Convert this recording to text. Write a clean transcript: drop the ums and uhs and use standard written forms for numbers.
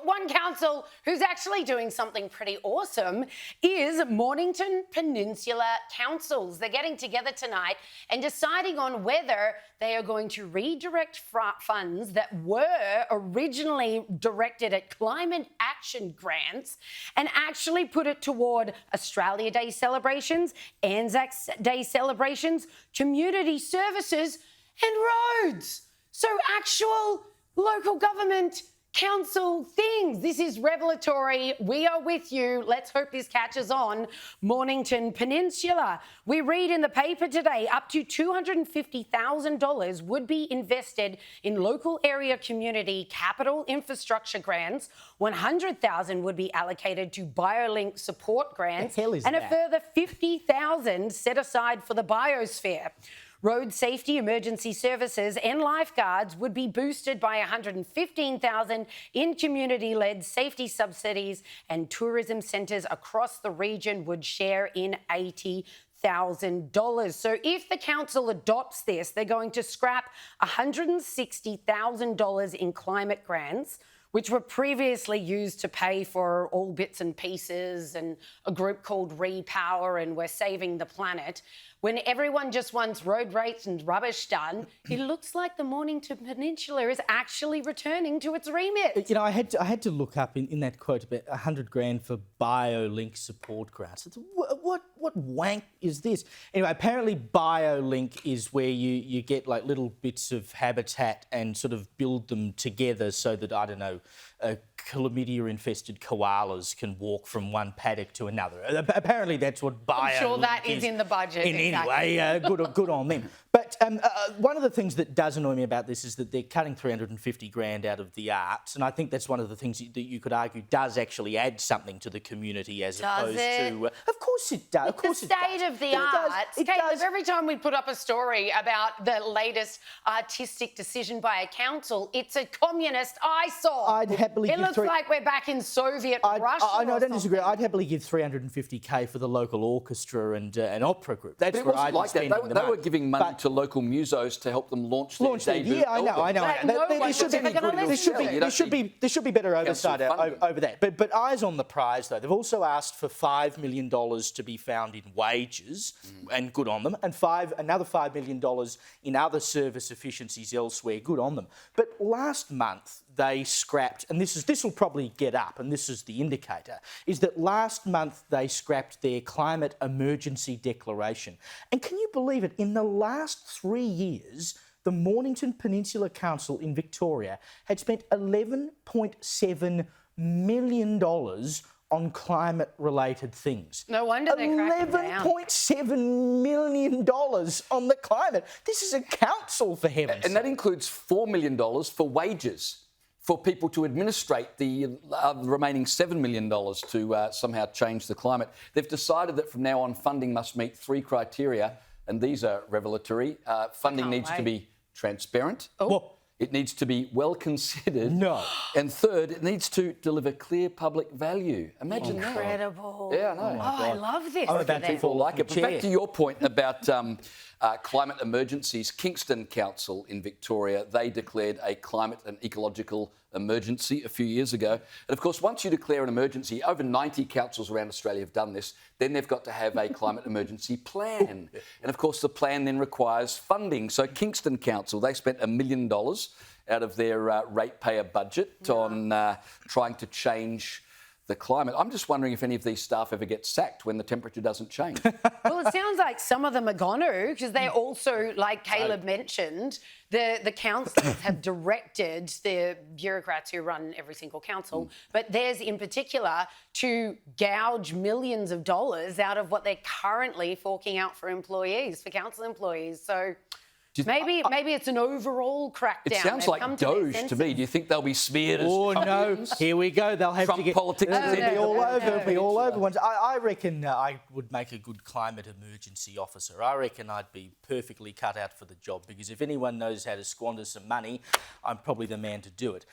one council who's actually doing something pretty awesome is Mornington Peninsula Councils. They're getting together tonight and deciding on whether they are going to redirect funds that were originally directed at climate action grants and actually put it toward Australia Day celebrations, Anzac Day celebrations, community services and roads. So actual local government council things. This is Revelatory. We are with you. Let's hope this catches on. Mornington Peninsula. We read in the paper today up to $250,000 would be invested in local area community capital infrastructure grants. $100,000 would be allocated to BioLink support grants, and a further $50,000 set aside for the biosphere. Road safety, emergency services and lifeguards would be boosted by $115,000 in community-led safety subsidies, and tourism centres across the region would share in $80,000. So if the council adopts this, they're going to scrap $160,000 in climate grants, which were previously used to pay for all bits and pieces and a group called Repower and We're Saving the Planet. When everyone just wants road rates and rubbish done, it looks like the Mornington Peninsula is actually returning to its remit. You know, I had to look up in that quote about $100,000 for BioLink support grants. What wank is this? Anyway, apparently BioLink is where you get like little bits of habitat and sort of build them together so that, I don't know, chlamydia-infested koalas can walk from one paddock to another. Apparently that's what BioLink I'm sure that is in the budget. Anyway, good on them. But one of the things that does annoy me about this is that they're cutting $350,000 out of the arts, and I think that's one of the things that you could argue does actually add something to the community as opposed to... Of course it does. Of course it does. The state of the arts. Caleb, every time we put up a story about the latest artistic decision by a council, it's a communist eyesore. I'd happily It looks like we're back in Soviet Russia. I don't disagree. I'd happily give $350,000 for the local orchestra and an opera group. That's where I'd be spending the money. They were giving money to local musos to help them launch their debut. Yeah, I know. There should be better oversight over that. But eyes on the prize, though. They've also asked for $5 million to be found in wages, and good on them, and another $5 million in other service efficiencies elsewhere, good on them. But last month they scrapped, and this will probably get up, and this is the indicator, is that last month they scrapped their climate emergency declaration. And can you believe it? In the last 3 years, the Mornington Peninsula Council in Victoria had spent $11.7 million on climate-related things. No wonder they're cracking down. $11.7 million on the climate. This is a council, for heaven's sake. And that includes $4 million for wages for people to administrate the remaining $7 million to somehow change the climate. They've decided that from now on funding must meet 3 criteria, and these are revelatory. Funding needs to be transparent. It needs to be well considered. No. And third, it needs to deliver clear public value. Imagine that. Incredible. Yeah, I know. I love this. I'm about to fall Like it. But back to your point about climate emergencies, Kingston Council in Victoria, they declared a climate and ecological emergency a few years ago. And of course, once you declare an emergency, over 90 councils around Australia have done this, then they've got to have a climate emergency plan. And of course, the plan then requires funding. So Kingston Council, they spent $1 million out of their ratepayer budget on trying to change the climate. I'm just wondering if any of these staff ever get sacked when the temperature doesn't change. Well, it sounds like some of them are going to, because they're also, like Caleb mentioned, the councillors have directed the bureaucrats who run every single council, but theirs in particular, to gouge millions of dollars out of what they're currently forking out for employees, for council employees. So... Maybe it's an overall crackdown. It sounds like Doge to me. Do you think they'll be smeared as no. Here we go. They'll have Trump to get... politics? It'll be all over. It'll be all over. I reckon I would make a good climate emergency officer. I reckon I'd be perfectly cut out for the job, because if anyone knows how to squander some money, I'm probably the man to do it.